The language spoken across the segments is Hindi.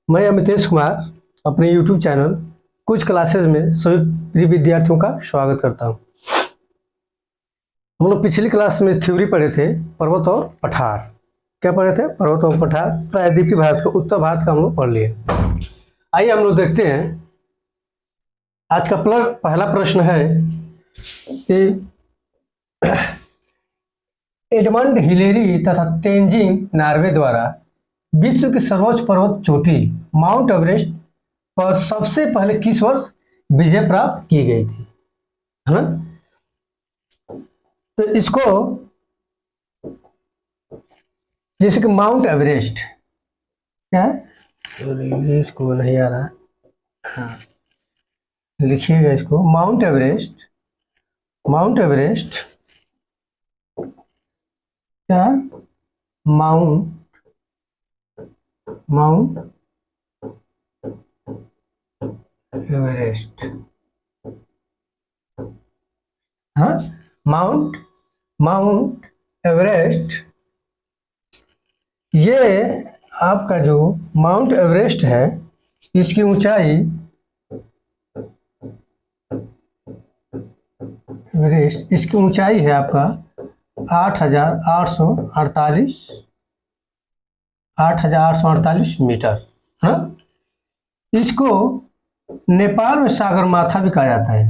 मैं अमितेश कुमार अपने YouTube चैनल कुछ क्लासेस में सभी प्रिय विद्यार्थियों का स्वागत करता हूं। हम लोग पिछली क्लास में थ्योरी पढ़े थे पर्वत और पठार। क्या पढ़े थे? पर्वत और पठार। प्रायद्वीपीय भारत का, उत्तर भारत का हम लोग पढ़ लिए। आइए हम लोग देखते हैं। आज का पहला प्रश्न है कि एडमंड हिलेरी तथा तेंजिंग नार्वे द्वारा विश्व की सर्वोच्च पर्वत चोटी माउंट एवरेस्ट पर सबसे पहले किस वर्ष विजय प्राप्त की गई थी, है ना? तो इसको जैसे कि माउंट एवरेस्ट क्या है, तो इसको नहीं आ रहा। हाँ, लिखिएगा इसको। माउंट एवरेस्ट, माउंट एवरेस्ट क्या? माउंट माउंट एवरेस्ट, हाँ, माउंट माउंट एवरेस्ट। ये आपका जो माउंट एवरेस्ट है, इसकी ऊंचाई एवरेस्ट, इसकी ऊंचाई है आपका 8,848 मीटर, हाँ। इसको नेपाल में सागरमाथा भी कहा जाता है।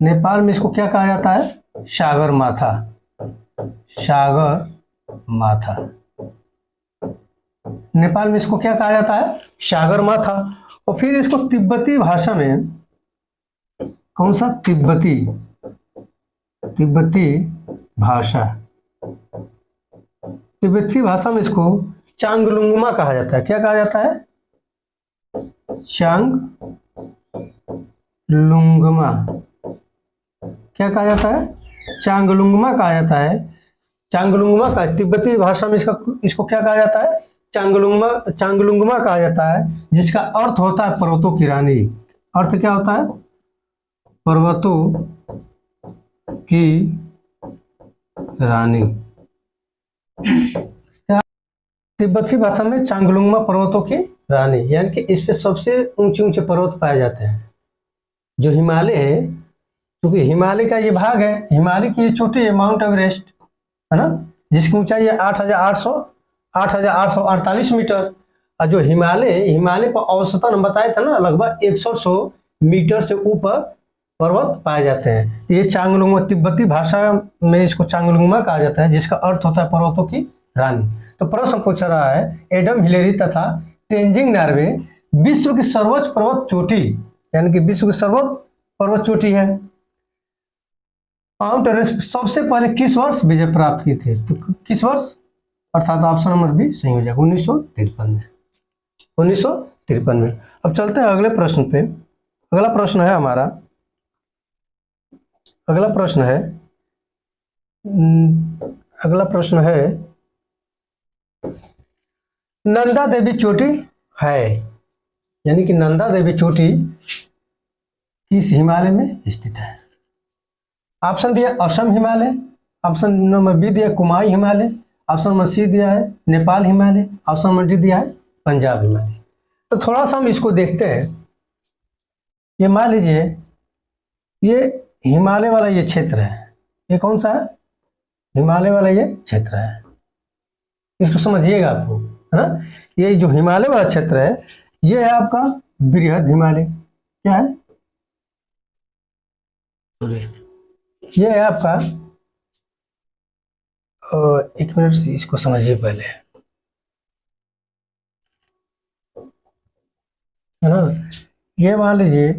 नेपाल में इसको क्या कहा जाता है? सागरमाथा, सागरमाथा। नेपाल में इसको क्या कहा जाता है? सागरमाथा। और फिर इसको तिब्बती भाषा में कौन सा? तिब्बती भाषा, तिब्बती भाषा में इसको चांगलुंगमा कहा जाता है। क्या कहा जाता है? चांगलुंगमा। क्या कहा जाता है? चांगलुंगमा कहा जाता है। चांगलुंगमा का तिब्बती भाषा में इसको क्या कहा जाता है? चांगलुंगमा कहा जाता है, जिसका अर्थ होता है पर्वतों की रानी। अर्थ क्या होता है? पर्वतों की रानी। तिब्बती भाषा में चांगलुंगमा पर्वतों की रानी, यानी कि इस पे सबसे ऊंचे ऊंचे पर्वत पाए जाते हैं। जो हिमालय है, क्योंकि हिमालय का ये भाग है, हिमालय की ये चोटी है माउंट एवरेस्ट, है ना, जिसकी ऊंचाई है 8,848 मीटर। और जो हिमालय पर औसतन बताया था ना, लगभग 100 मीटर से ऊपर पर्वत पाए जाते हैं। तो ये चांगलुंगमा, तिब्बती भाषा में इसको चांगलुंगमा कहा जाता है, जिसका अर्थ होता है पर्वतों की रानी। तो प्रश्न पूछ रहा है, एडम हिलेरी तथा तेंजिंग नार्वे विश्व की सर्वोच्च पर्वत चोटी, यानी कि विश्व की सर्वोच्च पर्वत चोटी है, माउंट एवरेस्ट सबसे पहले किस वर्ष विजय प्राप्त की थी? तो किस वर्ष? अर्थात ऑप्शन नंबर बी सही हो जाएगा, 1953 में। 1953 में। अब चलते हैं अगले प्रश्न पे। अगला प्रश्न है हमारा, अगला प्रश्न है नंदा देवी चोटी है, यानी कि नंदा देवी चोटी किस हिमालय में स्थित है? ऑप्शन दिया Assam Himalaya, option number B दिया Kumaon Himalaya, option number C दिया है Nepal Himalaya, option number D दिया है पंजाब हिमालय। तो थोड़ा सा हम इसको देखते हैं। ये मान लीजिए ये हिमालय वाला ये क्षेत्र है। ये कौन सा है? हिमालय वाला ये क्षेत्र है। इसको समझिएगा आपको, है ना। ये जो हिमालय वाला क्षेत्र है, ये है आपका बृहद हिमालय। क्या है? ये है आपका, एक मिनट से इसको समझिए पहले, है ना। ये मान लीजिए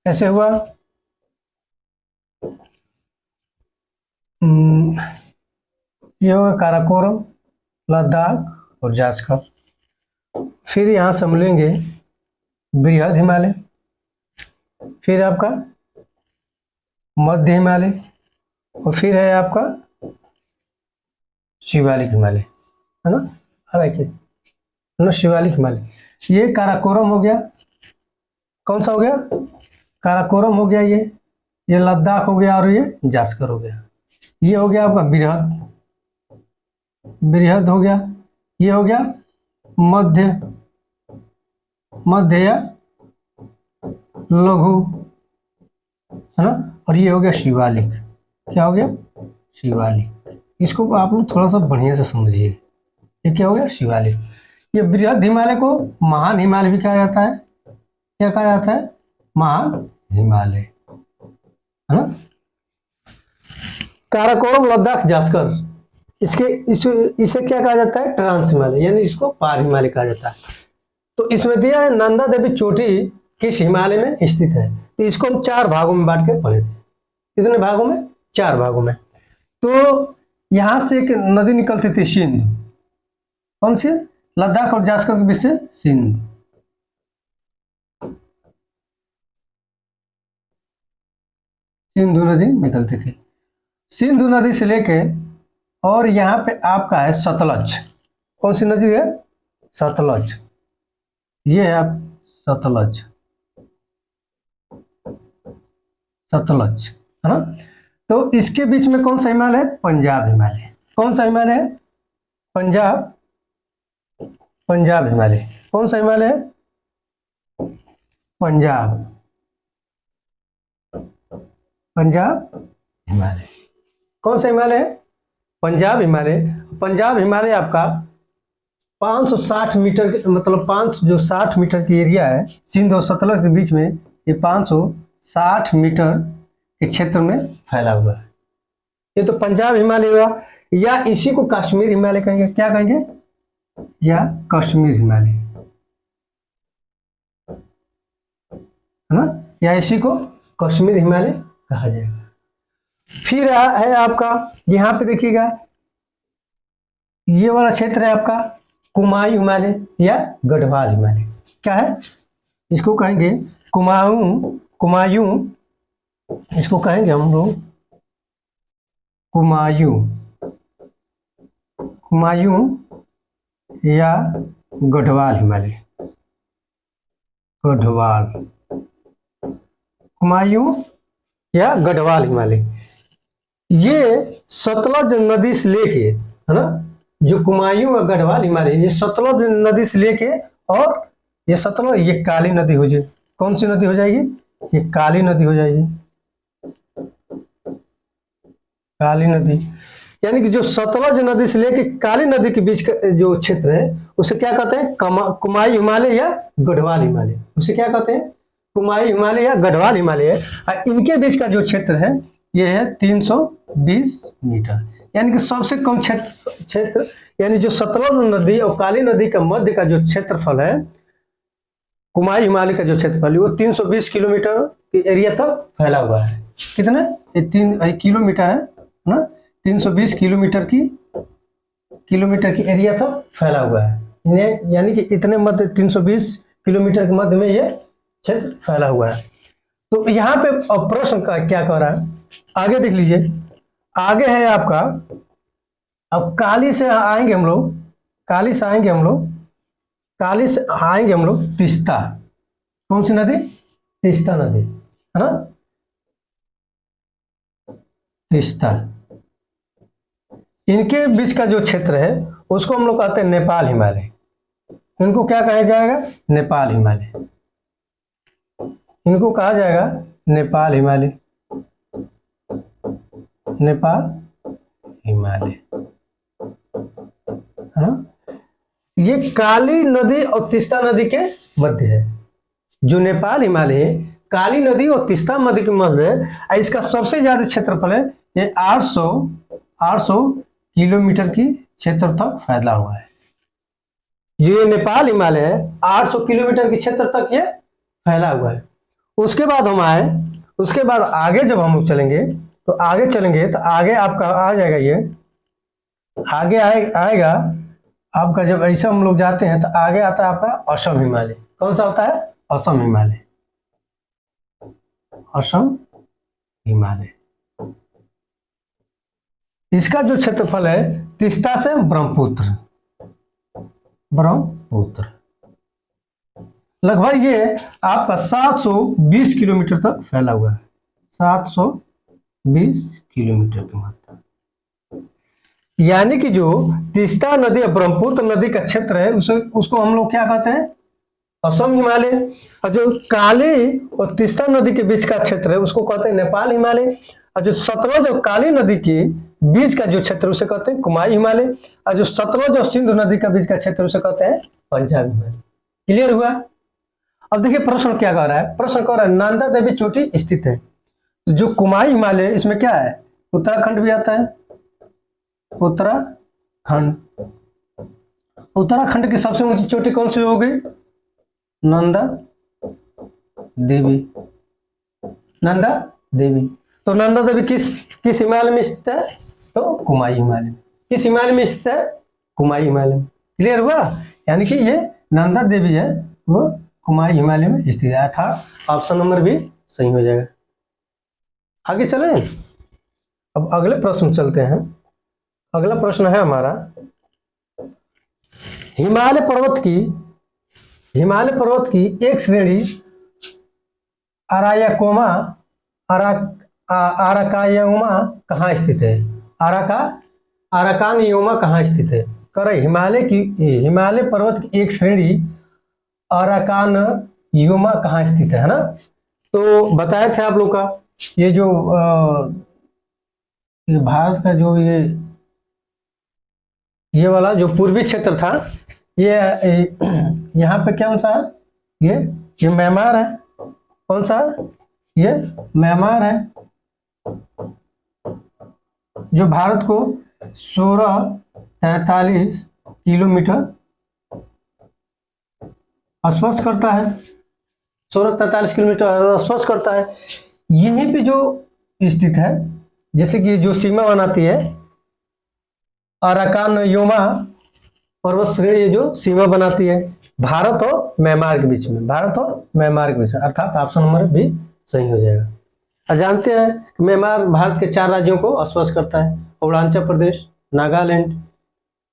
कैसे हुआ। ये होगा काराकोरम, लद्दाख और जास्कर। फिर यहाँ से हम लेंगे बृहद हिमालय, फिर आपका मध्य हिमालय, और फिर है आपका शिवालिक हिमालय, है ना। हालांकि ना शिवालिक हिमालय, ये काराकोरम हो गया, कौन सा हो गया, काराकोरम हो गया, ये लद्दाख हो गया, और ये जास्कर हो गया। ये हो गया आपका बृहद, बृहद हो गया, ये हो गया मध्य, मध्य या लघु, है ना, और ये हो गया शिवालिक। क्या हो गया, शिवालिक। इसको आप लोग थोड़ा सा बढ़िया से समझिए। ये क्या हो गया, शिवालिक। ये बृहद हिमालय को महान हिमालय भी कहा जाता है। क्या कहा जाता है, महान हिमालय, है ना। काराकोरम, लद्दाख, जास्कर, इसे क्या कहा जाता है, ट्रांस हिमालय, यानी इसको पार हिमालय कहा जाता है। तो इसमें दिया है नंदा देवी चोटी किस हिमालय में स्थित है। तो इसको हम 4 भागों में बांट के पढ़े थे। कितने भागों में, 4 भागों में। तो यहां से एक नदी निकलती थी सिंधु, कौन सी, लद्दाख और जास्कर के बीच से सिंधु। सिंधु नदी निकलती थी। सिंधु नदी से लेके और यहाँ पे आपका है सतलज। कौन सी नदी है, सतलज। ये है आप सतलज, सतलज, है ना। तो इसके बीच में कौन सा हिमालय है, पंजाब हिमालय। कौन सा हिमालय है, पंजाब, पंजाब हिमालय। कौन सा हिमालय है, पंजाब, पंजाब हिमालय। कौन सा हिमालय है, पंजाब हिमालय। पंजाब हिमालय आपका 560 मीटर के, मतलब 560 मीटर की एरिया है। सिंध और सतलज के बीच में ये 560 मीटर के क्षेत्र में फैला हुआ है। ये तो पंजाब हिमालय हुआ, या इसी को कश्मीर हिमालय कहेंगे। क्या कहेंगे, या कश्मीर हिमालय, है ना, या इसी को कश्मीर हिमालय कहा जाएगा। फिर है आपका यहाँ पे देखिएगा, ये वाला क्षेत्र है आपका कुमायूं हिमालय या गढ़वाल हिमालय। क्या है, इसको कहेंगे कुमायूं, कुमायूं, इसको कहेंगे हम लोग कुमायूं, कुमायूं या गढ़वाल हिमालय, गढ़वाल, कुमायूं या गढ़वाल हिमालय। ये सतलज नदी से लेके, है ना, जो कुमायूं और गढ़वाल हिमालय, ये सतलज नदी से लेके, और ये सतलज, ये काली नदी हो जाएगी। कौन सी नदी हो जाएगी, ये काली नदी हो जाएगी, काली नदी। यानी कि जो सतलज नदी से लेके काली नदी के बीच का जो क्षेत्र है उसे क्या कहते हैं, कुमायूं हिमालय या गढ़वाल हिमालय। उसे क्या कहते हैं, कुमायूं हिमालय या गढ़वाल हिमालय है। इनके बीच का जो क्षेत्र है ये है 320 मीटर। यानी कि सबसे कम क्षेत्र, यानी जो सतलज नदी और काली नदी का मध्य का जो क्षेत्रफल है, कुमायूं हिमालय का जो क्षेत्रफल है वो 320 किलोमीटर की एरिया तक फैला हुआ है। कितना, ये 3 किलोमीटर है ना, 320 किलोमीटर की एरिया तक फैला हुआ है। यानी कि इतने मध्य 320 किलोमीटर के मध्य में ये क्षेत्र फैला हुआ है। तो यहाँ पे प्रश्न का क्या कह रहा है, आगे देख लीजिए। आगे है आपका, अब काली से आएंगे हम लोग, काली से आएंगे हम लोग, काली से आएंगे हम लोग तीस्ता। कौन सी नदी, तीस्ता नदी, है ना, तीस्ता। इनके बीच का जो क्षेत्र है उसको हम लोग कहते हैं नेपाल हिमालय। इनको क्या कहा जाएगा, नेपाल हिमालय। इनको कहा जाएगा नेपाल हिमालय, नेपाल हिमालय, हाँ। ये काली नदी और तीस्ता नदी के मध्य है। जो नेपाल हिमालय है काली नदी और तीस्ता नदी के मध्य है। इसका सबसे ज्यादा क्षेत्रफल है, ये 800 किलोमीटर की क्षेत्र तक फैला हुआ है। जो ये नेपाल हिमालय है 800 किलोमीटर के क्षेत्र तक ये फैला हुआ है। उसके बाद हम आए, उसके बाद आगे जब हम लोग चलेंगे तो आगे आपका आ जाएगा, ये आगे आएगा आपका। जब ऐसा हम लोग जाते हैं तो आगे आता है आपका असम हिमालय। कौन सा होता है, असम हिमालय, असम हिमालय। इसका जो क्षेत्रफल है तीस्ता से ब्रह्मपुत्र, ब्रह्मपुत्र, लगभग ये आपका 720 किलोमीटर तक फैला हुआ है, 720 किलोमीटर की मात्रा। यानी कि जो तीस्ता नदी और ब्रह्मपुत्र नदी का क्षेत्र है उसको हम लोग क्या कहते हैं, असम हिमालय। और जो काली और तीस्ता नदी के बीच का क्षेत्र है उसको कहते हैं नेपाल हिमालय। और जो सतलज और काली नदी के बीच का जो क्षेत्र उसे कहते हैं कुमाई हिमालय। और जो सतलज और सिंधु नदी का बीच का क्षेत्र उसे कहते हैं पंजाब हिमालय। क्लियर हुआ। अब देखिए प्रश्न क्या कह रहा है, प्रश्न कह रहा है नंदा देवी चोटी स्थित है। तो जो कुमाई हिमालय इसमें क्या है, उत्तराखंड भी आता है, उत्तराखंड। उत्तराखंड की सबसे ऊंची चोटी कौन सी होगी, नंदा देवी, नंदा देवी। तो नंदा देवी किस हिमालय में स्थित है, तो कुमाई हिमालय। किस हिमालय में स्थित है, कुमाई हिमालय में। क्लियर हुआ। यानी कि ये नंदा देवी है वो कुमाई हिमालय में स्थित है, अर्थात ऑप्शन नंबर भी सही हो जाएगा। आगे चलें, अब अगले प्रश्न चलते हैं। अगला प्रश्न है हमारा, हिमालय पर्वत की एक श्रेणी अराकायामा कहाँ स्थित है, अराकानियोमा कहाँ स्थित है। कर हिमालय पर्वत की एक श्रेणी अराकानयोमा कहाँ स्थित है ना। तो बताए थे आप लोग का ये जो ये भारत का जो ये वाला जो पूर्वी क्षेत्र था, ये यहाँ पे क्या सा है, ये म्यांमार है। कौन सा, ये म्यांमार है जो भारत को 1643 किलोमीटर स्पर्श करता है, 1643 किलोमीटर स्पर्श करता है। यहीं पे जो स्थित है, जैसे कि जो सीमा बनाती है अराकानयोमा पर्वत श्रेणी जो सीमा बनाती है भारत और म्यांमार के बीच में, भारत और म्यांमार के बीच में, अर्थात ऑप्शन नंबर भी सही हो जाएगा। और जानते हैं कि म्यांमार भारत के 4 राज्यों को स्पर्श करता है, अरुणाचल प्रदेश, नागालैंड,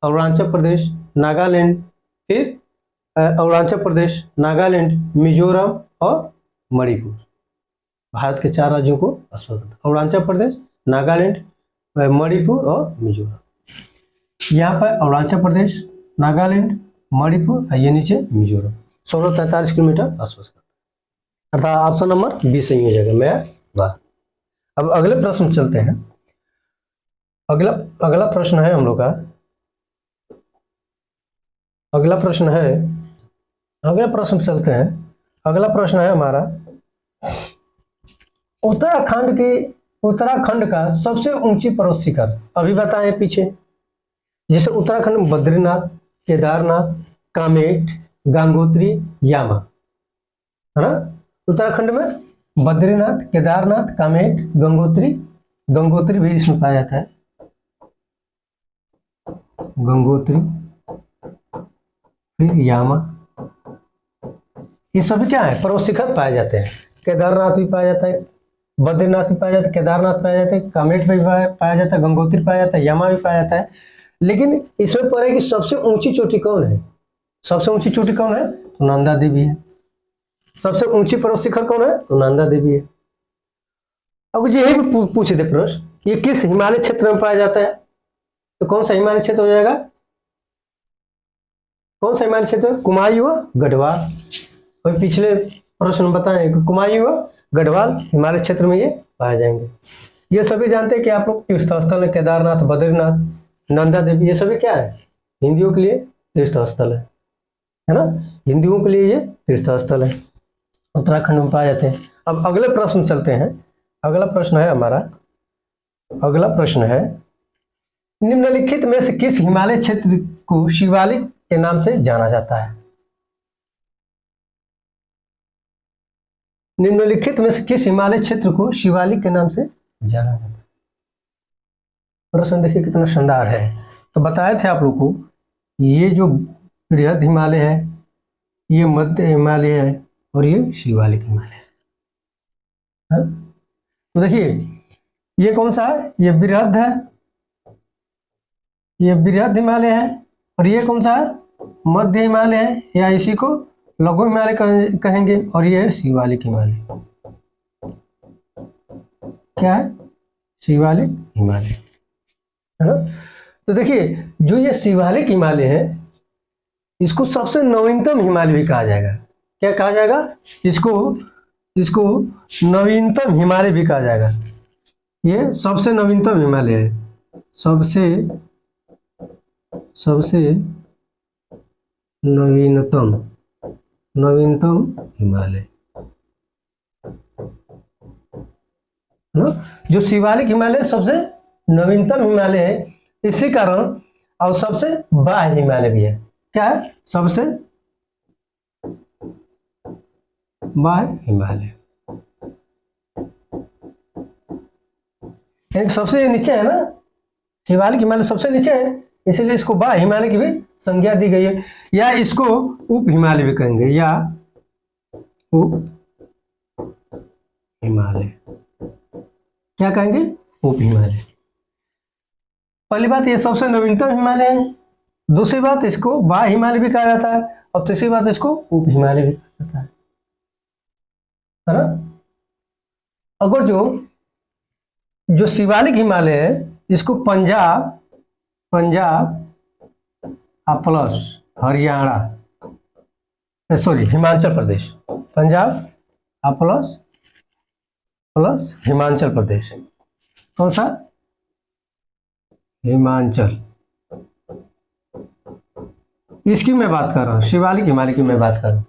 अरुणाचल प्रदेश, नागालैंड, फिर अरुणाचल प्रदेश, नागालैंड, मिजोरम और मणिपुर। भारत के 4 राज्यों को स्पर्श करता है, अरुणाचल प्रदेश, नागालैंड, मणिपुर और मिजोरम। यहाँ पर अरुणाचल प्रदेश, नागालैंड, मणिपुर और ये नीचे मिजोरम 1643 किलोमीटर स्पर्श करता है, अर्थात ऑप्शन नंबर बी सही हो जाएगा। मैं वाह। अब अगले प्रश्न चलते हैं। अगला प्रश्न है हम लोग का, अगला प्रश्न चलते हैं। अगला प्रश्न है हमारा, उत्तराखंड का सबसे ऊंची पर्वत शिखर अभी बताएं पीछे, जैसे उत्तराखंड में बद्रीनाथ, केदारनाथ, कामेट, गंगोत्री, यामा, है ना। उत्तराखंड में बद्रीनाथ, केदारनाथ, कामेट, गंगोत्री भी इसमें पाया जाता है, गंगोत्री, फिर यामा। ये सभी क्या है, पर्वत शिखर पाए जाते हैं। केदारनाथ भी पाया जाता है, बद्रीनाथ भी पाया जाता है, केदारनाथ पाया जाता है, कामेट भी पाया जाता है, गंगोत्री पाया जाता है, यामा भी पाया जाता है। लेकिन इसमें पर है कि सबसे ऊंची चोटी कौन है, सबसे ऊंची चोटी कौन है, तो नंदा देवी है। सबसे ऊंची पर्वत शिखर कौन है, तो नंदा देवी है। अब यही भी पूछे थे प्रश्न, ये किस हिमालय क्षेत्र में पाया जाता है, तो कौन सा हिमालय क्षेत्र हो जाएगा, कौन सा हिमालय क्षेत्र, कुमाई व गढ़वाल। और पिछले प्रश्न बताएं कि कुमाई व गढ़वाल हिमालय क्षेत्र में ये पाए जाएंगे। ये सभी जानते हैं कि आप लोग तीर्थ स्थल है, केदारनाथ, बद्रीनाथ, नंदा देवी, ये सभी क्या है, हिंदुओं के लिए तीर्थ स्थल है ना, हिंदुओं के लिए ये तीर्थ स्थल है, उत्तराखंड में पाए जाते हैं। अब अगले प्रश्न चलते हैं। अगला प्रश्न है हमारा, अगला प्रश्न है, निम्नलिखित में से किस हिमालय क्षेत्र को शिवालिक के नाम से जाना जाता है। निम्नलिखित में से किस हिमालय क्षेत्र को शिवालिक के नाम से जाना जाता है। प्रश्न देखिए कितना शानदार है। तो बताए थे आप लोग को, ये जो बृहद हिमालय है, ये मध्य हिमालय है और ये शिवालिक हिमालय है। तो देखिए ये कौन सा है, ये बृहद है, ये बृहद हिमालय है, और ये कौन सा है, मध्य हिमालय है, या इसी को लघु हिमालय कहेंगे, और ये है शिवालिक हिमालय। क्या है? शिवालिक हिमालय, है ना। तो देखिए जो ये शिवालिक हिमालय है इसको सबसे नवीनतम हिमालय भी कहा जाएगा। क्या कहा जाएगा? इसको नवीनतम हिमालय भी कहा जाएगा। ये सबसे नवीनतम हिमालय है, सबसे नवीनतम हिमालय, है ना। जो शिवालिक हिमालय सबसे नवीनतम हिमालय है, इसी कारण और सबसे बाह्य हिमालय भी है। क्या है? सबसे बाह्य हिमालय, सबसे नीचे है ना, शिवालिक हिमालय सबसे नीचे है, इसलिए इसको बाह्य हिमालय की भी संज्ञा दी गई है, या इसको उप हिमालय भी कहेंगे, या उप हिमालय। क्या कहेंगे? उप हिमालय। पहली बात ये सबसे नवीनतम हिमालय है, दूसरी बात इसको बाह्य हिमालय भी कहा जाता है, और तीसरी बात इसको उप हिमालय भी कहा जाता है ना। अगर जो शिवालिक हिमालय है इसको Punjab plus Haryana, sorry Himachal Pradesh, Punjab plus Himachal Pradesh, कौन सा? हिमाचल, इसकी मैं बात कर रहा हूँ, शिवालिक हिमालय की मैं बात कर रहा हूँ।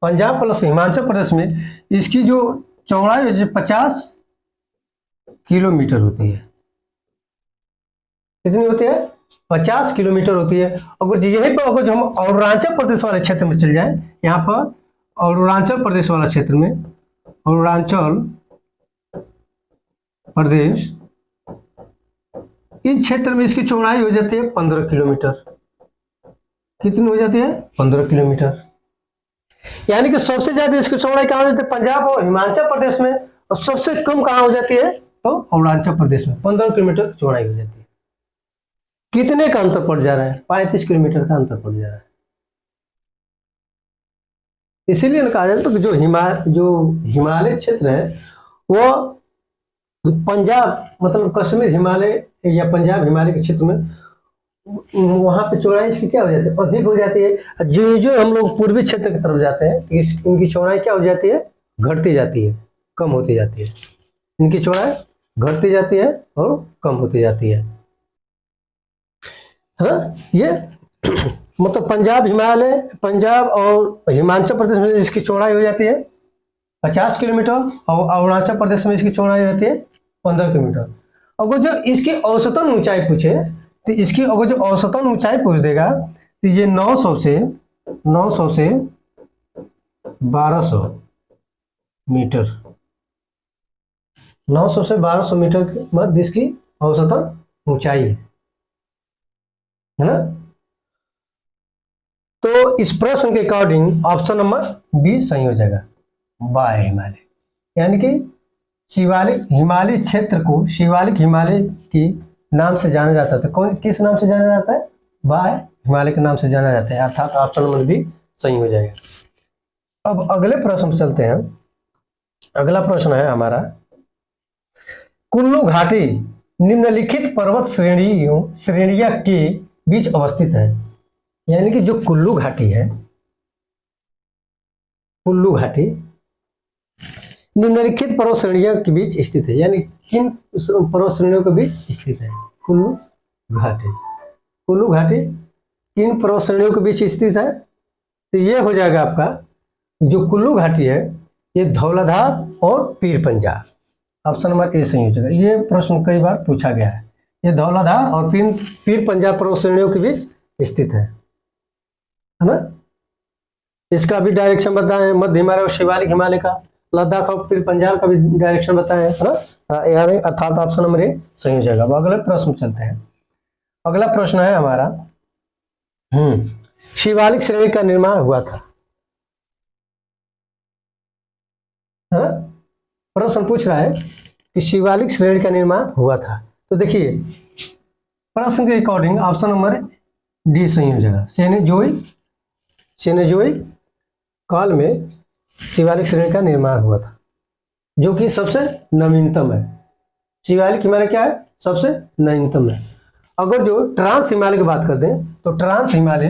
पंजाब प्लस हिमाचल प्रदेश में इसकी जो चौड़ाई है 50 किलोमीटर होती है। कितनी होती है? 50 किलोमीटर होती है। अगर यहीं पर अगर हम अरुणाचल प्रदेश वाले क्षेत्र में चल जाए, यहाँ पर अरुणाचल प्रदेश वाला क्षेत्र में, अरुणाचल प्रदेश, इस क्षेत्र में इसकी चौड़ाई हो जाती है 15 किलोमीटर। कितनी हो जाती है? 15 किलोमीटर। यानी कि सबसे ज्यादा इसकी चौड़ाई कहाँ हो जाती है? पंजाब और हिमाचल प्रदेश में, और सबसे कम कहाँ हो जाती है? तो अरुणाचल प्रदेश में 15 किलोमीटर चौड़ाई हो जाती है। कितने का अंतर पड़ जा रहा है? 35 किलोमीटर का अंतर पड़ जा रहा है। इसीलिए कहा जाता है तो जो हिमालय क्षेत्र है वो पंजाब मतलब कश्मीर हिमालय या पंजाब हिमालय के क्षेत्र में, वहां पे चौड़ाई इसकी क्या हो जाती है? अधिक हो जाती है। जो हम लोग पूर्वी क्षेत्र की तरफ जाते हैं तो इनकी चौड़ाई क्या हो जाती है? घटती जाती है, कम होती जाती है। इनकी चौड़ाई घटती जाती है और कम होती जाती है। हाँ, ये मतलब पंजाब और हिमाचल प्रदेश में इसकी चौड़ाई हो जाती है 50 किलोमीटर, और अरुणाचल प्रदेश में इसकी चौड़ाई होती है 15 किलोमीटर। अगर जो इसकी औसतन ऊंचाई पूछे तो इसकी अगर जो औसतन ऊंचाई पूछ देगा तो ये 900 से 1200 मीटर, 900 से 1200 मीटर के मध्य इसकी औसतन ऊंचाई है ना। तो इस प्रश्न के अकॉर्डिंग ऑप्शन नंबर बी सही हो जाएगा, बाह्य हिमालय। यानी कि शिवालिक हिमालय क्षेत्र को शिवालिक हिमालय के नाम से जाना जाता है। किस नाम से जाना जाता है? बाह्य हिमालय के नाम से जाना जाता है, अर्थात ऑप्शन नंबर बी सही हो जाएगा। अब अगले प्रश्न पर चलते हैं। अगला प्रश्न है हमारा, कुल्लू घाटी निम्नलिखित पर्वत श्रेणियां के बीच अवस्थित है। यानी कि जो कुल्लू घाटी है, कुल्लू घाटी निम्नलिखित पर्वत श्रेणियों के बीच स्थित है। यानी किन पर्वत श्रेणियों के बीच स्थित है? कुल्लू घाटी किन पर्वत श्रेणियों के बीच स्थित है? तो ये हो जाएगा आपका, जो कुल्लू घाटी है ये धौलाधार और पीर पंजाब, ऑप्शन नंबर ए सही हो जाएगा। ये प्रश्न कई बार पूछा गया है। ये धौलाधार और पीर पंजाब पर्वत श्रेणियों के बीच स्थित है ना। इसका भी डायरेक्शन बताएं, मध्य हिमालय और शिवालिक हिमालय का, लद्दाख और फिर पंजाब का भी डायरेक्शन बताएं, है ना। यानी अर्थात ऑप्शन नंबर ए सही हो जाएगा। अब अगले प्रश्न चलते हैं। अगला प्रश्न है हमारा, शिवालिक श्रेणी का निर्माण हुआ था, है ना। प्रश्न पूछ रहा है कि शिवालिक श्रेणी का निर्माण हुआ था। तो देखिए प्रश्न के अकॉर्डिंग ऑप्शन नंबर डी सही हो जाएगा, सेनेजोइक काल में शिवालिक श्रेणी का निर्माण हुआ था, जो कि सबसे नवीनतम है। शिवालिक हिमालय क्या है? सबसे नवीनतम है। अगर जो ट्रांस हिमालय की बात करते हैं तो ट्रांस हिमालय,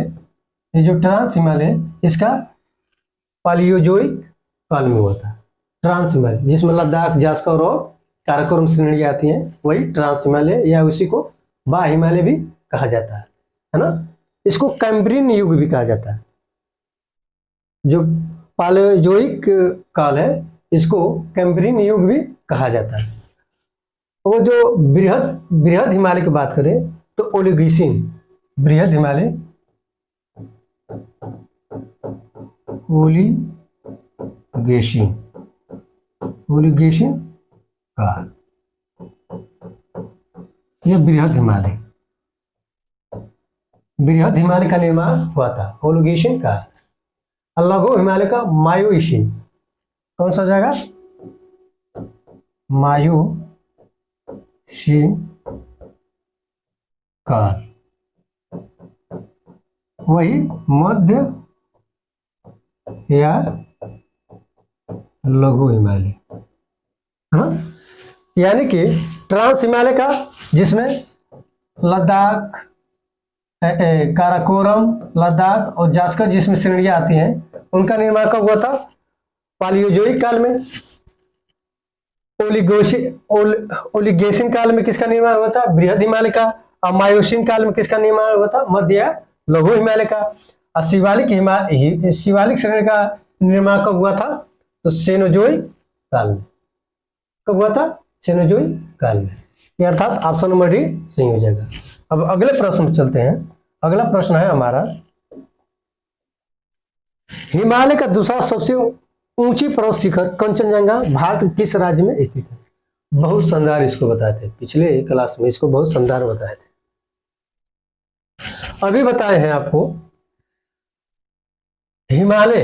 ये जो ट्रांस हिमालय इसका पालियोजोइक काल में हुआ था। ट्रांस हिमालय जिसमें लद्दाख, जास्कर और काराकोरम श्रेणी आती हैं, वही ट्रांस हिमालय या उसी को बा हिमालय भी कहा जाता है ना। इसको कैम्ब्रियन युग भी कहा जाता है। जो पालियोजोइक काल है इसको कैम्ब्रियन युग भी कहा जाता है। वो जो बृहद बृहद हिमालय की बात करें तो ओलिगेशिन, बृहद हिमालय ओलिगेशिन, ओलिगेशिन काल, यह बृहद हिमालय, बृहद हिमालय का निर्माण हुआ था ओलिगेशिन काल। लघु हिमालय का मायोइशिन, कौन सा हो जाएगा? मायोशिन काल, वही मध्य या लघु हिमालय, है ना। यानी कि ट्रांस हिमालय का जिसमें लद्दाख, काराकोरम, लद्दाख और जास्कर जिसमें श्रेणियां आती हैं, उनका निर्माण कब हुआ था? पालियोजोइक काल में। ओलिगेशिन काल में किसका निर्माण हुआ था? बृहद हिमालय का। और मायोसिन काल में किसका निर्माण हुआ था? मध्य या लघु हिमालय का। और शिवालिक श्रेणी का निर्माण कब हुआ था? तो सेनोजोइक काल में। कब हुआ था? सेनोजोइक काल में। अर्थात ऑप्शन नंबर डी सही हो जाएगा। अब अगले प्रश्न में चलते हैं। अगला प्रश्न है हमारा, हिमालय का दूसरा सबसे ऊंची पर्वत शिखर कंचनजंगा भारत के किस राज्य में स्थित है? बहुत शानदार इसको बताए थे पिछले क्लास में, इसको बहुत शानदार बताए थे। अभी बताए हैं आपको हिमालय,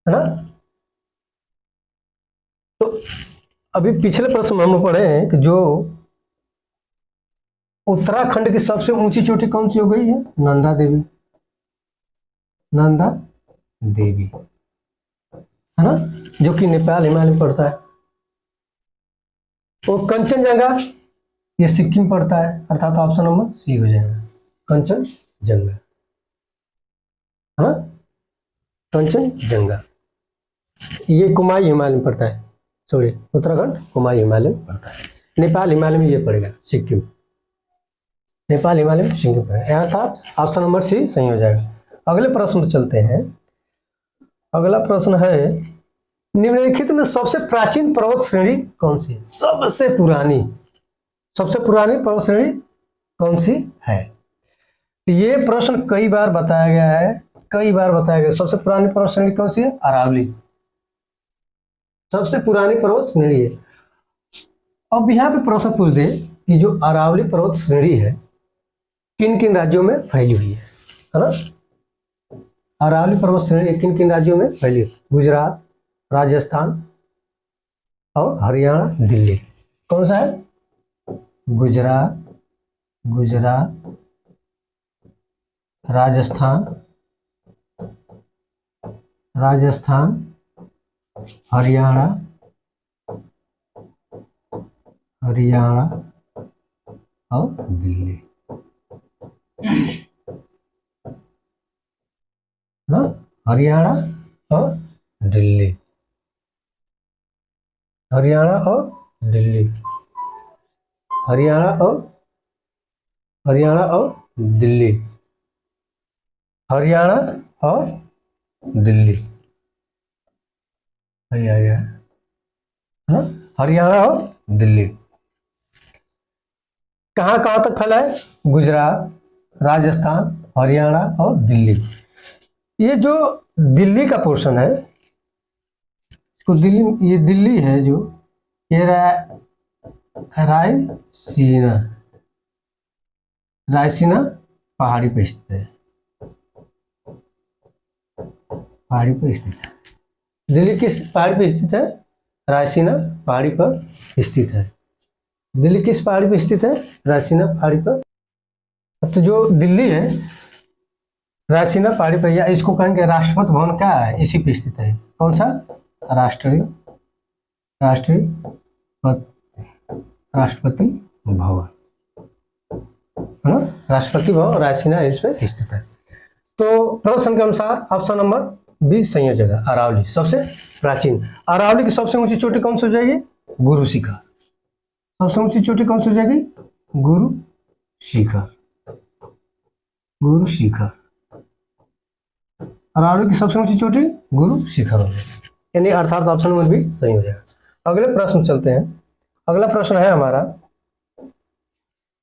है ना। तो अभी पिछले प्रश्न में हम पढ़े हैं कि जो उत्तराखंड की सबसे ऊंची चोटी कौन सी हो गई है? नंदा देवी, नंदा देवी, है ना, जो कि नेपाल हिमालय में पड़ता है। और कंचनजंगा ये सिक्किम पड़ता है, अर्थात ऑप्शन नंबर सी हो जाएगा, कंचनजंगा, है ना। कंचनजंगा ये कुमाई हिमालय में पड़ता है, सॉरी उत्तराखंड कुमाई हिमालय में पड़ता है। नेपाल हिमालय में ये पड़ेगा सिक्किम, नेपाल हिमालय में सिक्किम पड़ेगा, अर्थात ऑप्शन नंबर सी सही हो जाएगा। अगले प्रश्न में चलते हैं। अगला प्रश्न है, निम्नलिखित में सबसे प्राचीन पर्वत श्रेणी कौन सी है? सबसे पुरानी पर्वत श्रेणी कौन सी है? ये प्रश्न कई बार बताया गया है, सबसे पुरानी पर्वत श्रेणी कौन सी है? अरावली, सबसे पुरानी पर्वत श्रेणी है। अब यहाँ पे प्रश्न पूछ दे कि जो अरावली पर्वत श्रेणी है किन किन राज्यों में फैली हुई है ना। अरावली पर्वत श्रेणी किन किन राज्यों में फैली है? गुजरात, राजस्थान और हरियाणा, दिल्ली। कौन सा है? गुजरात, राजस्थान, हरियाणा और दिल्ली, ना, हरियाणा और दिल्ली, हरियाणा और दिल्ली, हरियाणा और दिल्ली, हरियाणा और दिल्ली, हरियाणा और दिल्ली। कहाँ तक फैला है? गुजरात, राजस्थान, हरियाणा और दिल्ली। ये जो दिल्ली का पोर्शन है, इसको दिल्ली, ये दिल्ली है जो, ये रायसीना पहाड़ी पर स्थित है, दिल्ली किस पहाड़ी पर स्थित है? रायसीना पहाड़ी पर स्थित है। दिल्ली किस पहाड़ी पर स्थित है? रायसीना पहाड़ी पर। अब तो जो दिल्ली है रायसीना पहाड़ी पर, या इसको कहेंगे राष्ट्रपति भवन, क्या है, इसी पे स्थित है। कौन सा? राष्ट्रीय राष्ट्रीय राष्ट्रपति भवन, है ना, राष्ट्रपति भवन रायसीना हिल्स पे स्थित है। तो प्रदर्शन के अनुसार ऑप्शन नंबर बी सही हो जाएगा, अरावली सबसे प्राचीन। अरावली की सबसे ऊंची चोटी कौन सी हो जाएगी? गुरु शिखर। सबसे ऊंची चोटी कौन सी हो जाएगी? गुरु शिखर, गुरु शिखर। अरावली की सबसे ऊंची चोटी गुरु शिखर हो जाएगी, यानी अर्थात ऑप्शन नंबर बी सही हो जाएगा। अगले प्रश्न चलते हैं। अगला प्रश्न है हमारा,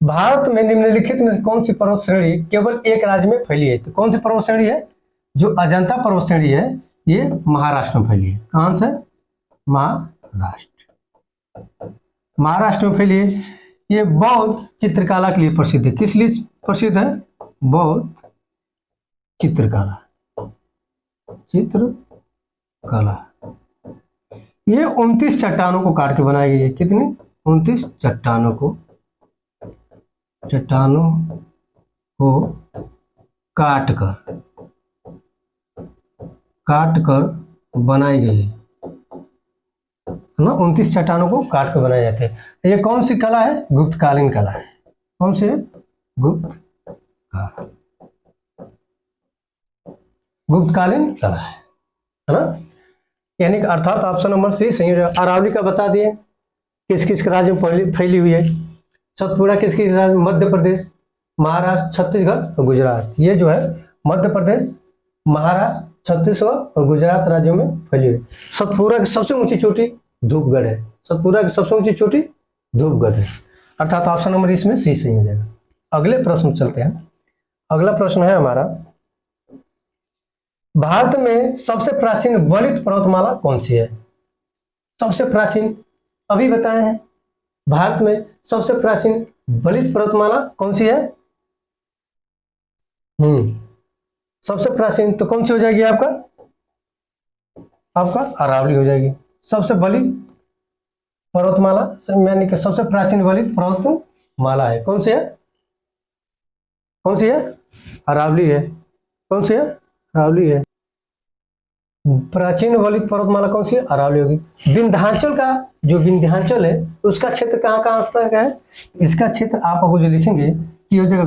भारत में निम्नलिखित में कौन सी पर्वत श्रेणी केवल एक राज्य में फैली है? तो कौन सी पर्वत श्रेणी है? जो अजंता पर्वत श्रेणी है ये महाराष्ट्र में फैली है। कहां से? महाराष्ट्र, महाराष्ट्र में फैली है। ये बौद्ध चित्रकला के लिए प्रसिद्ध है। किस लिए प्रसिद्ध है? बौद्ध चित्रकला, चित्रकला। ये 29 चट्टानों को काट के बनाई गई है। कितनी? 29 चट्टानों को काट कर बनाई गई है ना। 29 चट्टानों को काट कर बनाए जाते हैं। ये कौन सी कला है? गुप्तकालीन कला है। कौन सी है? गुप्तकालीन कला है ना। यानी कि अर्थात ऑप्शन नंबर सी सही हो जाएगा। अरावली का बता दिए किस किस राज्य में फैली हुई है। सतपुड़ा किस किस राज्य में? मध्य प्रदेश, महाराष्ट्र, छत्तीसगढ़ और गुजरात। ये जो है मध्य प्रदेश, महाराष्ट्र, छत्तीसगढ़ और गुजरात राज्यों में फैली हुई। सतपुड़ा की सबसे ऊंची चोटी धूपगढ़ है। सतपुड़ा की सबसे ऊंची चोटी धूपगढ़ है, अर्थात ऑप्शन नंबर इसमें सी सही हो जाएगा। अगले प्रश्न चलते हैं। अगला प्रश्न है हमारा, भारत में सबसे प्राचीन वलित पर्वतमाला कौन सी है? सबसे प्राचीन अभी बताए हैं। भारत में सबसे प्राचीन वलित पर्वतमाला कौन सी है? सबसे प्राचीन तो कौन सी हो जाएगी आपका अरावली हो जाएगी। सबसे बड़ी पर्वतमाला यानी कि सबसे प्राचीन वलित पर्वतमाला है। कौन सी है? अरावली है। कौन सी है? अरावली है। प्राचीन वलित पर्वतमाला कौन सी है? अरावली होगी। विंध्याचल का जो विंध्याचल है उसका क्षेत्र कहाँ कहाँ तक है? इसका क्षेत्र आप अगर जो लिखेंगे कि हो जाएगा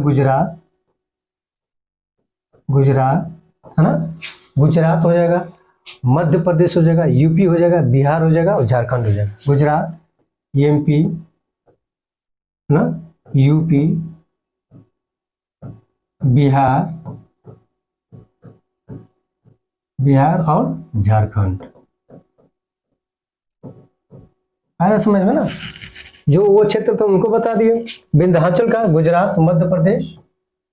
गुजरात है ना, गुजरात हो जाएगा, मध्य प्रदेश हो जाएगा, यूपी हो जाएगा, बिहार हो जाएगा और झारखंड हो जाएगा। गुजरात, एमपी ना, यूपी, बिहार और झारखंड। आया समझ में ना? जो वो क्षेत्र तो उनको बता दिए। विंध्याचल का गुजरात, मध्य प्रदेश,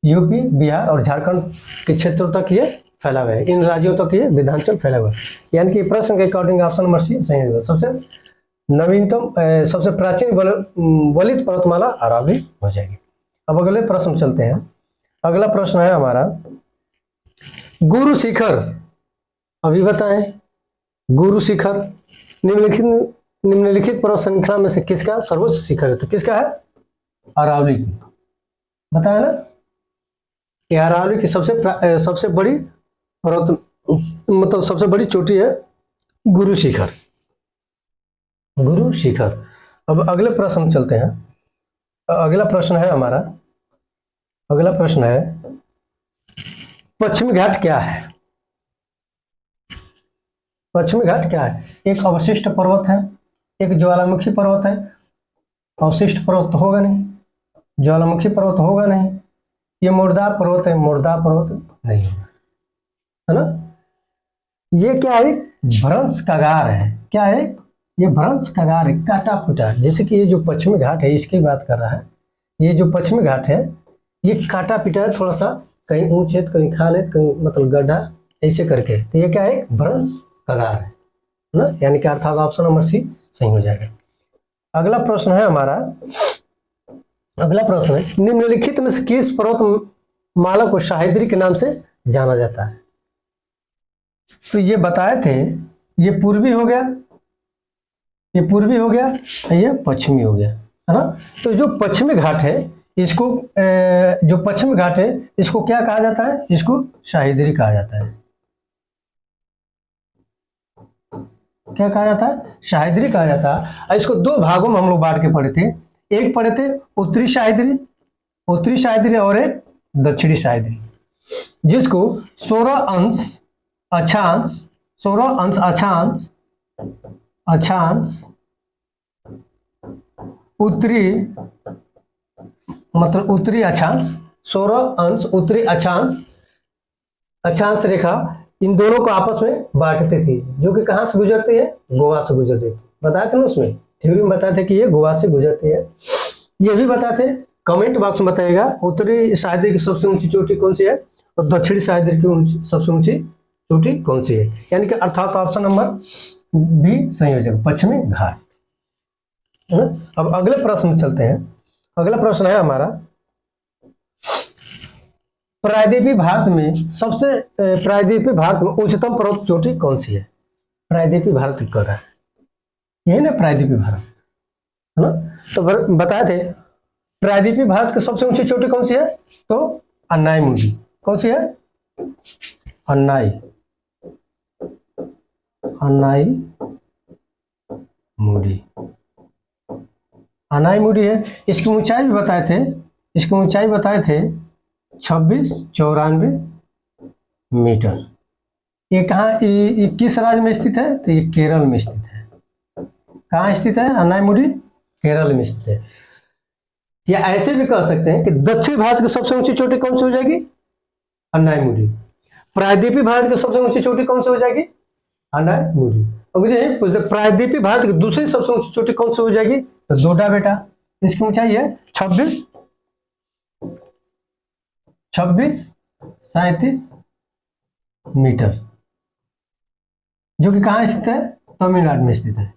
यूपी, बिहार और झारखंड के क्षेत्रों तक ये फैला हुआ है। इन राज्यों तक ये विंध्याचल फैला हुआ है। यानी कि प्रश्न के अकॉर्डिंग ऑप्शन नंबर सी सही होगा। सबसे नवीनतम सबसे प्राचीन वलित पर्वतमाला अरावली हो जाएगी। अब अगले प्रश्न चलते हैं। अगला प्रश्न है हमारा, गुरु शिखर अभी बताएं। गुरु शिखर निम्नलिखित पर्वत श्रृंखला में से किसका सर्वोच्च शिखर है? तो किसका है? अरावली की। बताया ना, अरावली की सबसे बड़ी पर्वत मतलब सबसे बड़ी चोटी है गुरु शिखर। अब अगले प्रश्न चलते हैं। अगला प्रश्न है हमारा, अगला प्रश्न है पश्चिमी घाट क्या है? पश्चिमी घाट क्या है? एक अवशिष्ट पर्वत है, एक ज्वालामुखी पर्वत है। अवशिष्ट पर्वत होगा नहीं, ज्वालामुखी पर्वत होगा नहीं, ये मुर्दार पर्वत है, मुर्दार पर्वत नहीं होगा, है ना। ये क्या है? भ्रंश कगार है। क्या है? ये भ्रंश कगार है, काटा फूटा। जैसे कि ये जो पश्चिमी घाट है इसकी बात कर रहा है। ये जो पश्चिमी घाट है ये काटा पिटा है, थोड़ा सा कहीं ऊंचे कहीं खाले कहीं मतलब गड्ढा ऐसे करके। तो ये क्या है? भ्रंश कगार है ना। यानी कि अर्थात ऑप्शन नंबर सी सही हो जाएगा। अगला प्रश्न है हमारा, अगला प्रश्न है निम्नलिखित में से किस पर्वतमाला को सह्याद्री के नाम से जाना जाता है? तो ये बताए थे, ये पूर्वी हो गया, ये पूर्वी हो गया, ये पश्चिमी हो गया, है ना। तो जो पश्चिमी घाट है इसको जो पश्चिमी घाट है इसको क्या कहा जाता है? इसको सह्याद्री कहा जाता है। क्या कहा जाता है? सह्याद्री कहा जाता है। और इसको दो भागों में हम लोग बांट के पढ़े थे। एक पढ़े थे उत्तरी सह्याद्री और एक दक्षिणी सह्याद्री, जिसको 16 अंश अक्षांश उत्तरी, मतलब उत्तरी अक्षांश, 16 अंश उत्तरी अक्षांश रेखा, इन दोनों को आपस में बांटते थे, जो कि कहाँ से गुजरती है? गोवा से गुजरती थी। बताए थे ना उसमें थ्योरी में, बताए थे कि ये गोवा से गुजरती है। ये भी बताए थे, कमेंट बॉक्स में बताइएगा उत्तरी सह्याद्री की सबसे ऊंची चोटी कौन सी है और दक्षिणी सह्याद्री की सबसे ऊंची चोटी कौन सी है। यानी कि अर्थात ऑप्शन नंबर बी संयोजक पश्चिमी घाट। अब अगले प्रश्न में चलते हैं। अगला प्रश्न है हमारा, प्रायद्वीपीय भारत में उच्चतम पर्वत चोटी कौन सी है? प्रायद्वीपीय भारत की कर रहा है, यही ना प्रायद्वीपीय भारत, है ना। तो बताए थे प्रायद्वीपीय भारत की सबसे ऊंची चोटी कौन सी है? तो अन्नाईमुडी। कौन सी है? अन्नाईमुडी है। इसकी ऊंचाई भी बताए थे, 2694 मीटर। ये कहाँ, ये किस राज्य में स्थित है? तो ये केरल में स्थित है। कहाँ स्थित है अन्नाईमुडी? केरल में स्थित है। या ऐसे भी कह सकते हैं कि दक्षिण भारत की सबसे ऊंची चोटी कौन सी हो जाएगी? अन्नाईमुडी। प्रायद्वीपीय भारत की सबसे ऊंची चोटी कौन सी हो जाएगी? अन्नाईमुडी। और मुझे यही पूछते प्रायद्वीपीय भारत की दूसरी सबसे ऊंची चोटी कौन सी हो जाएगी? तो डोडा बेटा। इसकी ऊंचाई है 2637 मीटर, जो कि कहाँ स्थित है? तमिलनाडु में स्थित है।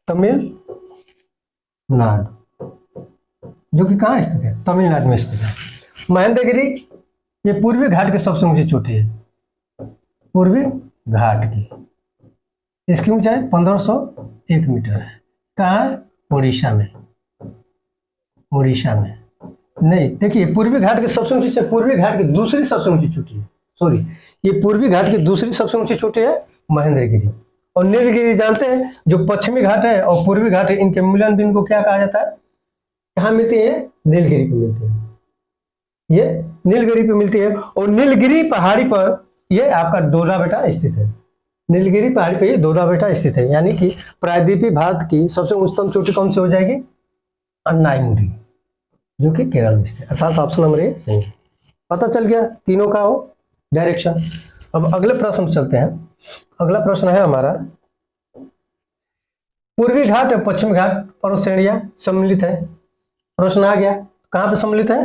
तमिलनाडु, जो कि कहाँ स्थित है? तमिलनाडु में स्थित है। महेंद्रगिरी, ये पूर्वी घाट की सबसे ऊंची चोटी है, पूर्वी घाट की। इसकी ऊंचाई 1501 मीटर है। कहाँ है? उड़ीसा में। नहीं, देखिए पूर्वी घाट की सबसे ऊंची, पूर्वी घाट की दूसरी सबसे ऊंची चोटी है, सॉरी, ये पूर्वी घाट की दूसरी सबसे ऊंची चोटी है महेंद्रगिरी। और नीलगिरी जानते हैं, जो पश्चिमी घाट है और पूर्वी घाट है, इनके मिलन बिंदु को क्या कहा जाता है? कहाँ मिलती है? नीलगिरी पे मिलती है। ये नीलगिरी पे मिलती है। और नीलगिरी पहाड़ी पर ये आपका डोडा बेटा स्थित है। नीलगिरी पहाड़ी पे ये डोडा बेटा स्थित है। यानी कि प्रायद्वीपीय भारत की सबसे उच्चतम चोटी कौन सी हो जाएगी? अन्नाईमुडी, जो कि केरल में स्थित है। अर्थात ऑप्शन नंबर ए सही है। पता चल गया तीनों का हो डायरेक्शन। अब अगले प्रश्न चलते हैं। अगला प्रश्न है हमारा, पूर्वी घाट और पश्चिमी घाट पर्वत श्रेणियां सम्मिलित है। प्रश्न आ गया, कहाँ पे सम्मिलित है?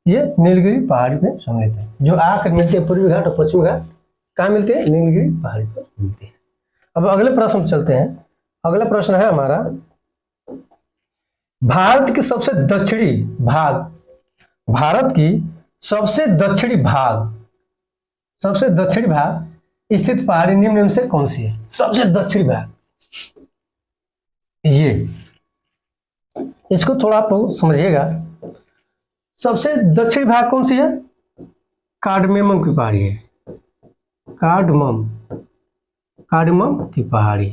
ये नीलगिरी पहाड़ी पे सम्मिलित है। जो आकर मिलते हैं पूर्वी घाट और पश्चिमी घाट कहाँ मिलते हैं? नीलगिरी पहाड़ी पर मिलते हैं। अब अगले प्रश्न चलते हैं। अगला प्रश्न है हमारा, भारत की सबसे दक्षिणी भाग स्थित पहाड़ी निम्न से कौन सी है? सबसे दक्षिणी भाग, ये इसको थोड़ा आप लोग समझिएगा। सबसे दक्षिणी भाग कौन सी है? कार्डमेमम की पहाड़ी है। कार्डमम की पहाड़ी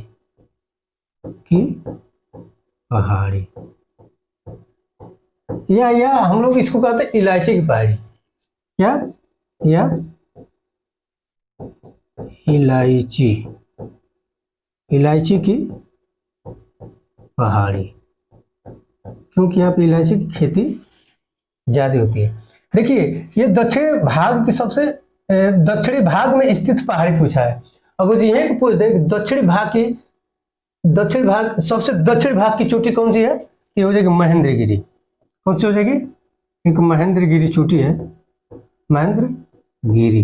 या हम लोग इसको कहते हैं इलायची की पहाड़ी। या इलायची की पहाड़ी, क्योंकि यहाँ पे इलायची की खेती ज्यादा होती है। देखिए, ये दक्षिण भाग की सबसे दक्षिणी भाग में स्थित पहाड़ी पूछा है। अगर यही पूछ दे सबसे दक्षिण भाग की चोटी कौन सी है? ये हो जाएगी महेंद्रगिरी। कौन सी हो जाएगी? एक महेंद्रगिरी चोटी है, महेंद्रगिरी,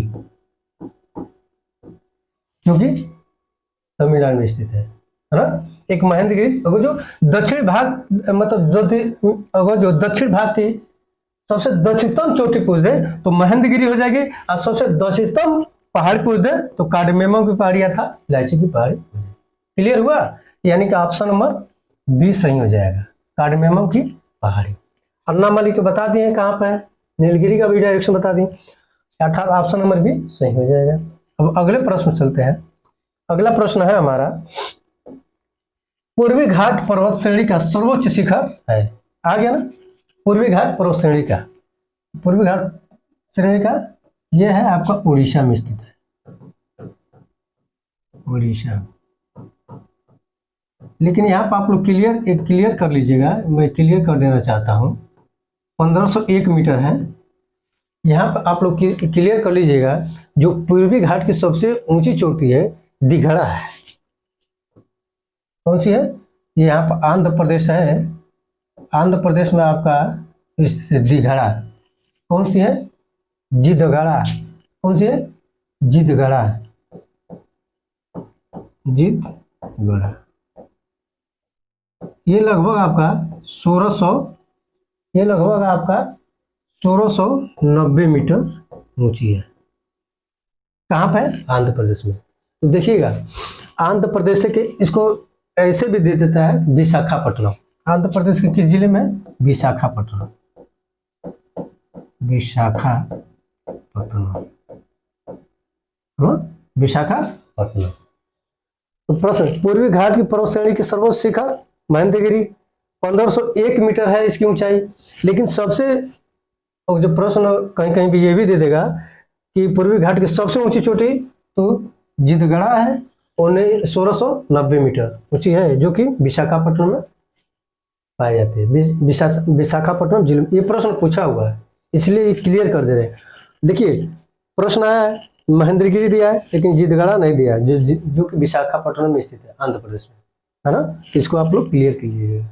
जो कि तमिलनाडु में स्थित है ना। एक महेंद्रगिरी। अगर जो दक्षिण भाग, मतलब अगर जो दक्षिण भाग की सबसे दक्षिणतम चोटी पूछ दे तो महेंद्रगिरी हो जाएगी, और सबसे दक्षिणतम पहाड़ी पूछ दे तो कार्डमेमम की पहाड़ी था इलायची की पहाड़ी। क्लियर हुआ? यानी कि ऑप्शन नंबर बी सही हो जाएगा, कार्डमेमम की पहाड़ी। अन्नामली को बता दिए कहाँ पे है, नीलगिरी का भी डायरेक्शन बता दिए, अर्थात ऑप्शन नंबर बी सही हो जाएगा। अब अगले प्रश्न चलते हैं। अगला प्रश्न है हमारा, पूर्वी घाट पर्वत श्रेणी का सर्वोच्च शिखर है, आ गया ना, पूर्वी घाट पर्वत श्रेणी का, पूर्वी घाट श्रेणी का ये है आपका उड़ीसा में स्थित है, उड़ीसा। लेकिन यहाँ पर आप लोग क्लियर कर लीजिएगा, मैं क्लियर कर देना चाहता हूँ, 1501 मीटर है। यहाँ पर आप लोग क्लियर कर लीजिएगा, जो पूर्वी घाट की सबसे ऊंची चोटी है दिघड़ा है। कौन सी है? ये यहाँ पर आंध्र प्रदेश है, आंध्र प्रदेश में आपका दिघड़ा। कौन सी है? जिदगड़ा। कौन सी है? जिदगड़ा, जिदगड़ा। ये लगभग आपका 1600, ये लगभग आपका 1690 मीटर ऊंची है। कहाँ पे? आंध्र प्रदेश में। तो देखिएगा, आंध्र प्रदेश के इसको ऐसे भी दे देता है विशाखापट्टनम। आंध्र प्रदेश के किस जिले में? विशाखापट्टनम, विशाखापट्टनम, विशाखापट्टनम। तो प्रश्न, पूर्वी घाट की पर्वत श्रेणी की सर्वोच्च शिखर महेंद्रगिरी, 1501 मीटर है इसकी ऊंचाई। लेकिन सबसे, और जो प्रश्न कहीं कहीं भी ये भी दे देगा कि पूर्वी घाट की सबसे ऊंची चोटी तो जिदगड़ा है, 1690 मीटर ऊंची है, जो कि विशाखापट्टनम में पाई जाती है। विशाखापट्टनम जिले में ये प्रश्न पूछा हुआ है, इसलिए क्लियर कर दे रहे हैं। देखिए प्रश्न आया है, महेंद्रगिरी दिया है लेकिन जिदगड़ा नहीं दिया, जो कि विशाखापट्टनम में स्थित है, आंध्र प्रदेश में, है ना। इसको आप लोग क्लियर कीजिएगा।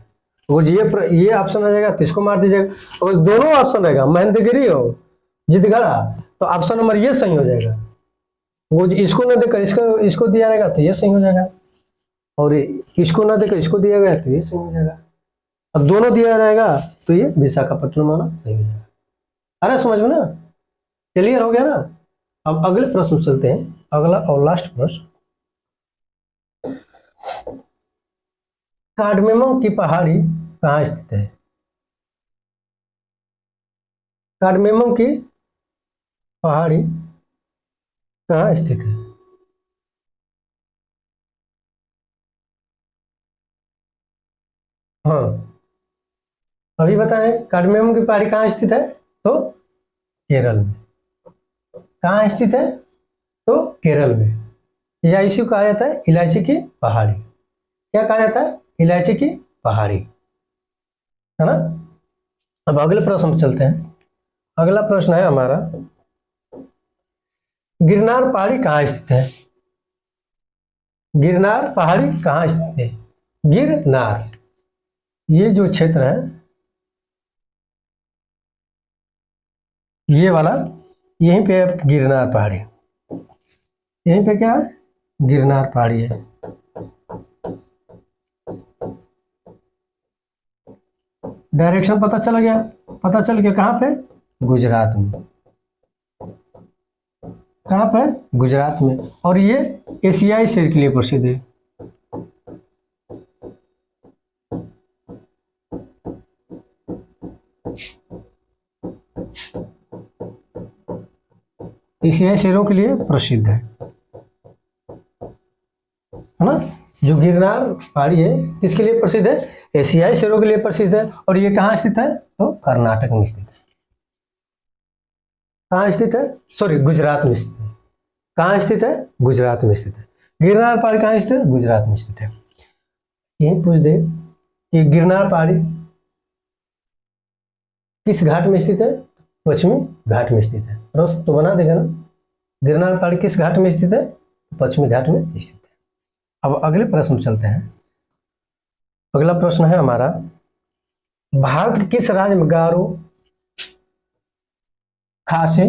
और ये ऑप्शन आ जाएगा तो इसको मार दीजिएगा। और दोनों ऑप्शन रहेगा, महेंद्रगिरी और जिदगड़ा, तो ऑप्शन नंबर ये सही हो जाएगा। वो इसको ना देकर इसको दिया रहेगा तो ये सही हो जाएगा, और इसको ना देकर इसको दिया गया तो ये सही हो जाएगा। अब दोनों दिया जाएगा तो ये विशाखापट्टनम वाला सही हो जाएगा। अरे समझ में ना, क्लियर हो गया ना। अब अगले प्रश्न चलते हैं, अगला और लास्ट प्रश्न, कार्डमेमम की पहाड़ी कहाँ स्थित है? कार्डमेमम की पहाड़ी कहाँ स्थित है? हाँ, अभी बताएं, कार्डमेमम की पहाड़ी कहाँ स्थित है? तो केरल में। कहाँ स्थित है? तो केरल में। या इसी को कहा जाता है इलायची की पहाड़ी। क्या कहा जाता है? इलायची की पहाड़ी, है ना। अब अगले प्रश्न में चलते हैं। अगला प्रश्न है हमारा, गिरनार पहाड़ी कहाँ स्थित है? गिरनार पहाड़ी कहाँ स्थित है? गिरनार, ये जो क्षेत्र है, ये वाला, यहीं पे गिरनार पहाड़ी, यहीं पे क्या है? गिरनार पहाड़ी है। डायरेक्शन पता चल गया, पता चल गया कहाँ पे? गुजरात में। कहाँ पे? गुजरात में। और ये एशियाई शेर के लिए प्रसिद्ध है। एशियाई शेरों के लिए प्रसिद्ध है ना। जो गिरनार पहाड़ी है किसके लिए प्रसिद्ध है? एशियाई शेरों के लिए प्रसिद्ध है। और ये कहाँ स्थित है? तो कर्नाटक में स्थित है। कहाँ स्थित है? सॉरी, गुजरात में स्थित है। कहाँ स्थित है? गुजरात में स्थित है। गिरनार पहाड़ी कहाँ स्थित है? गुजरात में स्थित है। यही पूछ दे कि गिरनार पहाड़ी किस घाट में स्थित है? पश्चिमी घाट में स्थित है। प्रश्न तो बना देगा ना, गिरनार पहाड़ी किस घाट में स्थित है? पश्चिमी घाट में स्थित है। अब अगले प्रश्न चलते हैं। अगला प्रश्न है हमारा, भारत के किस राज्य में गारो खासी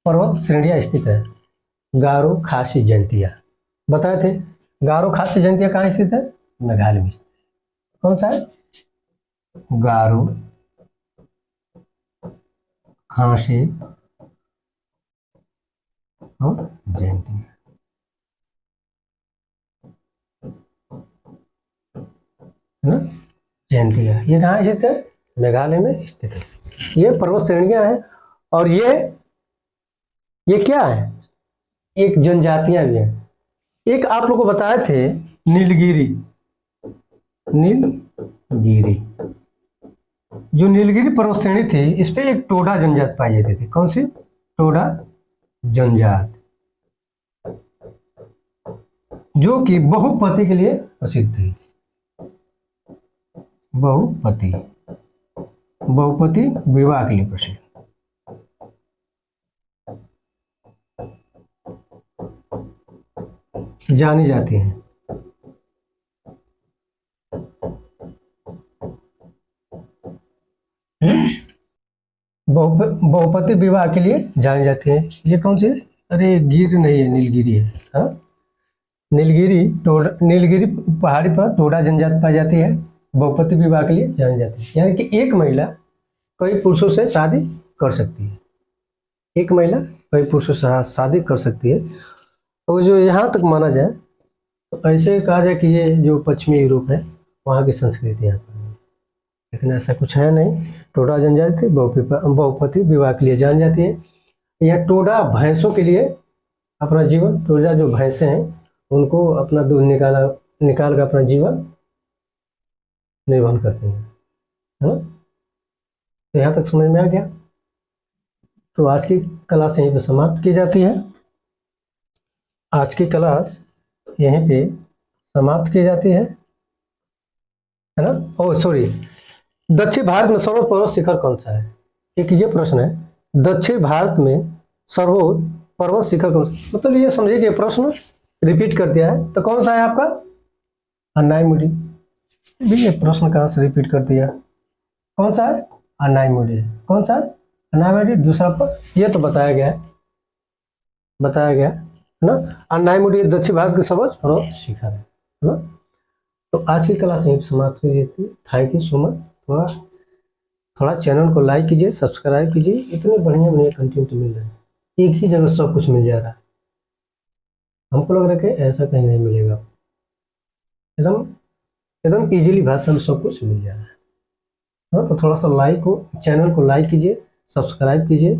पर्वत श्रेणियां स्थित है? गारो खासी जयंतिया बताए थे। गारो खासी जयंतिया कहाँ स्थित है? मेघालय में स्थित है। कौन सा है? गारो खासी और जयंतिया। है ना, जयंतिया। ये कहाँ स्थित है? मेघालय में स्थित है। ये पर्वत श्रेणियां हैं और ये क्या है? एक जनजातियां भी हैं। एक आप लोग को बताए थे नीलगिरी, नीलगिरी जो नीलगिरी पर्वत श्रेणी थी, इस पे एक टोडा जनजाति पाई जाती थी। कौन सी? टोडा जनजात, जो कि बहुपति के लिए प्रसिद्ध थी। बहुपति, बहुपति विवाह के लिए प्रसिद्ध। जानी जाती हैं। बहुपति विवाह के लिए जानी जाती है। ये कौन सी? अरे गिर नहीं है, नीलगिरी है। हाँ, नीलगिरी पहाड़ी पर टोडा जनजाति पाई जाती है, बहुपति विवाह के लिए जानी जाती है। यानी कि एक महिला कई पुरुषों से शादी कर सकती है। एक महिला कई पुरुषों से शादी कर सकती है। और जो यहाँ तक माना जाए तो ऐसे कहा जाए कि ये जो पश्चिमी यूरोप है वहाँ की संस्कृति यहाँ पर है, लेकिन ऐसा कुछ है नहीं। टोडा जनजाति बहुपति विवाह के लिए जानी जाती है। यह टोडा भैंसों के लिए अपना जीवन, टोडा जो भैंसे हैं उनको अपना दूध निकाल कर अपना जीवन निर्वहन करते हैं, है ना। तो यहाँ तक समझ में आ गया। तो आज की क्लास यहीं पे समाप्त की जाती है। आज की क्लास यहीं पे समाप्त की जाती है ना। ओह सॉरी, दक्षिण भारत में सर्वोच्च पर्वत शिखर कौन सा है? एक ये प्रश्न है, दक्षिण भारत में सर्वोच्च पर्वत शिखर कौन सा? मतलब ये समझिए कि प्रश्न रिपीट कर दिया है। तो कौन सा है आपका? अन्नाईमुडी। भी ये प्रश्न कहाँ से रिपीट कर दिया? कौन सा है? अन्नाईमुडी। कौन सा है? अन्नाईमुडी। दूसरा पर ये तो बताया गया है ना। अन्नाईमुडी दक्षिण भारत के सर्वोच्च पर्वत शिखर है ना। तो आज की क्लास यहीं समाप्त की जाती है। Thank you so much. थोड़ा चैनल को लाइक कीजिए, सब्सक्राइब कीजिए। इतने बढ़िया कंटेंट मिल रहे हैं, एक ही जगह सब कुछ मिल जा रहा है। हमको लग रहा है कि ऐसा कहीं नहीं मिलेगा। एकदम इजीली भाषा में सब कुछ मिल जा रहा है। हाँ, तो थोड़ा सा चैनल को लाइक कीजिए, सब्सक्राइब कीजिए,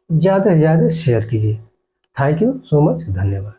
ज़्यादा से ज़्यादा शेयर कीजिए। थैंक यू सो मच, धन्यवाद।